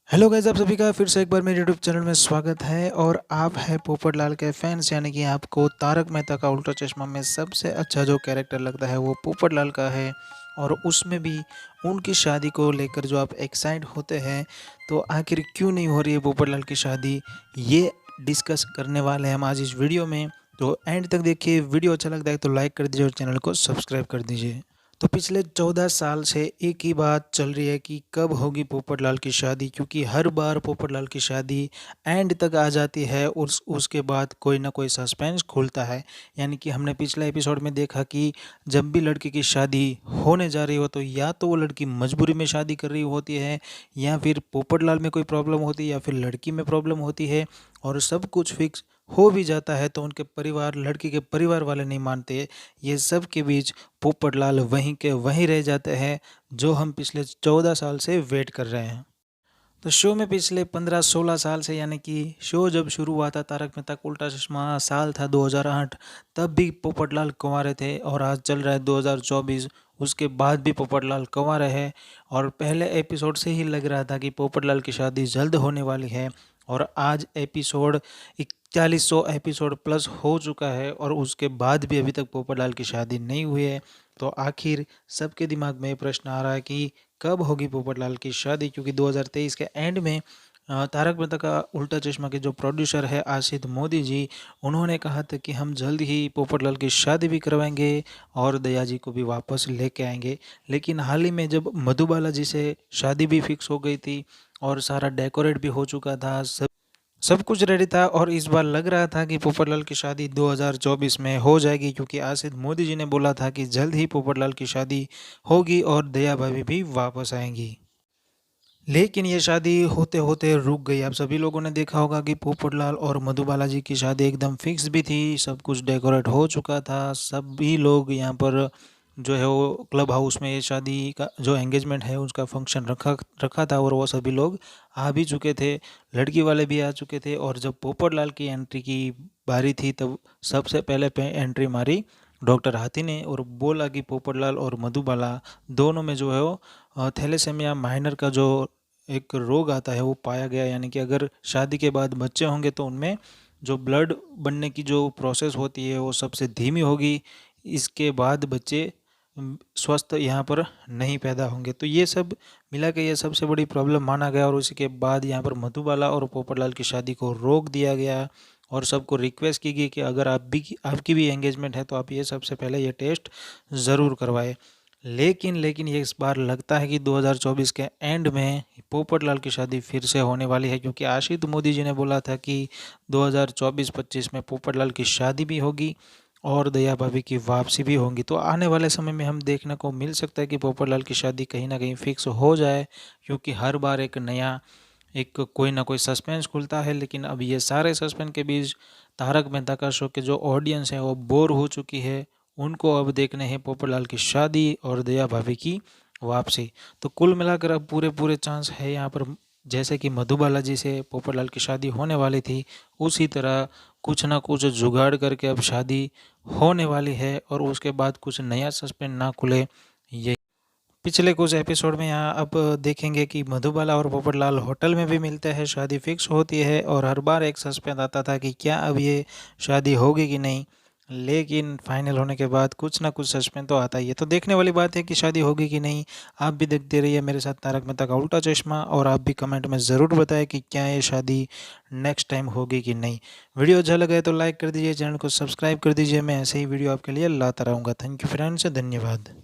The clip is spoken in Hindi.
हेलो गाइस, आप सभी का फिर से एक बार मेरे यूट्यूब चैनल में स्वागत है। और आप हैं पोपटलाल के फैंस, यानी कि आपको तारक मेहता का उल्टा चश्मा में सबसे अच्छा जो कैरेक्टर लगता है वो पोपटलाल का है। और उसमें भी उनकी शादी को लेकर जो आप एक्साइट होते हैं, तो आखिर क्यों नहीं हो रही है पोपटलाल की शादी, ये डिस्कस करने वाले हैं हम आज इस वीडियो में। तो एंड तक देखिए, वीडियो अच्छा लगता है तो लाइक कर दीजिए और चैनल को सब्सक्राइब कर दीजिए। तो पिछले 14 साल से एक ही बात चल रही है कि कब होगी पोपटलाल की शादी, क्योंकि हर बार पोपटलाल की शादी एंड तक आ जाती है और उसके बाद कोई ना कोई सस्पेंस खुलता है। यानी कि हमने पिछले एपिसोड में देखा कि जब भी लड़की की शादी होने जा रही हो तो या तो वो लड़की मजबूरी में शादी कर रही होती है, या फिर पोपटलाल में कोई प्रॉब्लम होती है, या फिर लड़की में प्रॉब्लम होती है। और सब कुछ फिक्स हो भी जाता है तो उनके परिवार, लड़की के परिवार वाले नहीं मानते। ये सब के बीच पोपटलाल वहीं के वहीं रह जाते हैं, जो हम पिछले 14 साल से वेट कर रहे हैं। तो शो में पिछले 15-16 साल से, यानी कि शो जब शुरू हुआ था तारक मेहता का उल्टा चश्मा, साल था 2008, तब भी पोपटलाल कुंवारे थे। और आज चल रहा है 2024, उसके बाद भी पोपटलाल कुंवारे है। और पहले एपिसोड से ही लग रहा था कि पोपटलाल की शादी जल्द होने वाली है। और आज एपिसोड 4100 एपिसोड प्लस हो चुका है और उसके बाद भी अभी तक पोपटलाल की शादी नहीं हुई है। तो आखिर सबके दिमाग में ये प्रश्न आ रहा है कि कब होगी पोपटलाल की शादी, क्योंकि 2023 के एंड में तारक मेहता का उल्टा चश्मा के जो प्रोड्यूसर है आशित मोदी जी, उन्होंने कहा था कि हम जल्द ही पोपटलाल की शादी भी करवाएंगे और दया जी को भी वापस लेके आएंगे। लेकिन हाल ही में जब मधुबाला जी से शादी भी फिक्स हो गई थी और सारा डेकोरेट भी हो चुका था, सब कुछ रेडी था, और इस बार लग रहा था कि पोपटलाल की शादी 2024 में हो जाएगी, क्योंकि आसिफ मोदी जी ने बोला था कि जल्द ही पोपटलाल की शादी होगी और दया भाभी भी वापस आएंगी। लेकिन ये शादी होते होते रुक गई। आप सभी लोगों ने देखा होगा कि पोपटलाल और मधुबाला जी की शादी एकदम फिक्स भी थी, सब कुछ डेकोरेट हो चुका था, सभी लोग यहाँ पर जो है वो क्लब हाउस में ये शादी का जो एंगेजमेंट है उसका फंक्शन रखा रखा था, और वो सभी लोग आ भी चुके थे, लड़की वाले भी आ चुके थे। और जब पोपटलाल की एंट्री की बारी थी तब सबसे पहले पे एंट्री मारी डॉक्टर हाथी ने और बोला कि पोपटलाल और मधुबाला दोनों में जो है वो थैलेसेमिया माइनर का जो एक रोग आता है वो पाया गया। यानी कि अगर शादी के बाद बच्चे होंगे तो उनमें जो ब्लड बनने की जो प्रोसेस होती है वो सबसे धीमी होगी, इसके बाद बच्चे स्वस्थ यहाँ पर नहीं पैदा होंगे। तो ये सब मिला के ये सबसे बड़ी प्रॉब्लम माना गया, और उसी के बाद यहाँ पर मधुबाला और पोपटलाल की शादी को रोक दिया गया। और सबको रिक्वेस्ट की गई कि अगर आपकी भी एंगेजमेंट है तो आप ये सबसे पहले ये टेस्ट ज़रूर करवाएं। लेकिन ये इस बार लगता है कि 2024 के एंड में पोपटलाल की शादी फिर से होने वाली है, क्योंकि आशित मोदी जी ने बोला था कि 2024-25 में पोपटलाल की शादी भी होगी और दया भाभी की वापसी भी होंगी। तो आने वाले समय में हम देखने को मिल सकता है कि पोपटलाल की शादी कहीं ना कहीं फिक्स हो जाए, क्योंकि हर बार एक कोई ना कोई सस्पेंस खुलता है। लेकिन अब ये सारे सस्पेंस के बीच तारक मेहता का शो के जो ऑडियंस है वो बोर हो चुकी है, उनको अब देखने हैं पोपटलाल की शादी और दया भाभी की वापसी। तो कुल मिलाकर अब पूरे पूरे चांस है यहाँ पर, जैसे कि मधुबाला जी से पोपटलाल की शादी होने वाली थी, उसी तरह कुछ ना कुछ जुगाड़ करके अब शादी होने वाली है और उसके बाद कुछ नया सस्पेंस ना खुले। ये पिछले कुछ एपिसोड में यहाँ अब देखेंगे कि मधुबाला और पोपटलाल होटल में भी मिलते हैं, शादी फिक्स होती है और हर बार एक सस्पेंस आता था कि क्या अब ये शादी होगी कि नहीं। लेकिन फाइनल होने के बाद कुछ ना कुछ सस्पेंस तो आता ही है। तो देखने वाली बात है कि शादी होगी कि नहीं। आप भी देखते रहिए मेरे साथ तारक मेहता का उल्टा चश्मा, और आप भी कमेंट में ज़रूर बताएं कि क्या ये शादी नेक्स्ट टाइम होगी कि नहीं। वीडियो अच्छा लगा है तो लाइक कर दीजिए, चैनल को सब्सक्राइब कर दीजिए। मैं ऐसे ही वीडियो आपके लिए लाता रहूँगा। थैंक यू फ्रेंड्स, धन्यवाद।